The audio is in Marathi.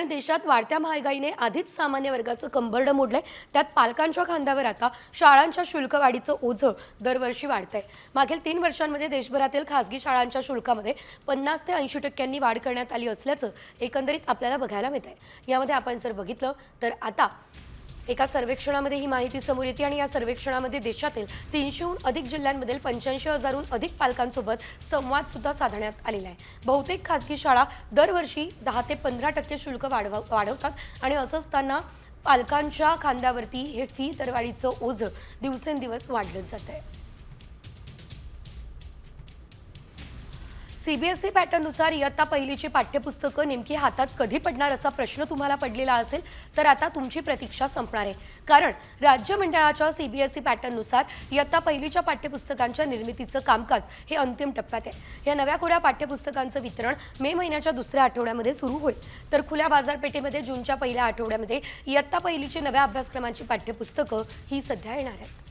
कारण देशात वाढत्या महागाईने आधीच सामान्य वर्गाचं कंबरडं मोडलंय, त्यात पालकांच्या खांद्यावर आता शाळांच्या शुल्क वाढीचं ओझं दरवर्षी वाढतंय। मागील 3 वर्षांमध्ये देशभरातील खासगी शाळांच्या शुल्कामध्ये 50 ते 80% वाढ करण्यात आली असल्याचं एकंदरीत आपल्याला बघायला मिळतंय। यामध्ये आपण जर बघितलं तर आता एका सर्वेक्षणामध्ये ही माहिती समोर येते आणि या सर्वेक्षणामध्ये देशातील 300हून अधिक जिल्ह्यांमधील 85,000हून अधिक पालकांसोबत संवाद सुद्धा साधण्यात आलेला आहे। बहुतेक खासगी शाळा दरवर्षी 10 ते 15% शुल्क वाढवतात आणि असं असताना पालकांच्या खांद्यावरती हे फी दरवाढीचं ओझं दिवसेंदिवस वाढलं जातंय। सीबीएसई पॅटर्ननुसार इयत्ता पहिलीची पाठ्यपुस्तकं नेमकी हातात कधी पडणार असा प्रश्न तुम्हाला पडलेला असेल तर आता तुमची प्रतीक्षा संपणार आहे, कारण राज्य मंडळाच्या सीबीएसई पॅटर्ननुसार इयत्ता पहिलीच्या पाठ्यपुस्तकांच्या निर्मितीचं कामकाज हे अंतिम टप्प्यात आहे। या नव्या कोऱ्या पाठ्यपुस्तकांचं वितरण मे महिन्याच्या दुसऱ्या आठवड्यामध्ये सुरू होईल, तर खुल्या बाजारपेठेमध्ये जूनच्या पहिल्या आठवड्यामध्ये इयत्ता पहिलीची नव्या अभ्यासक्रमांची पाठ्यपुस्तकं ही सध्या येणार आहेत।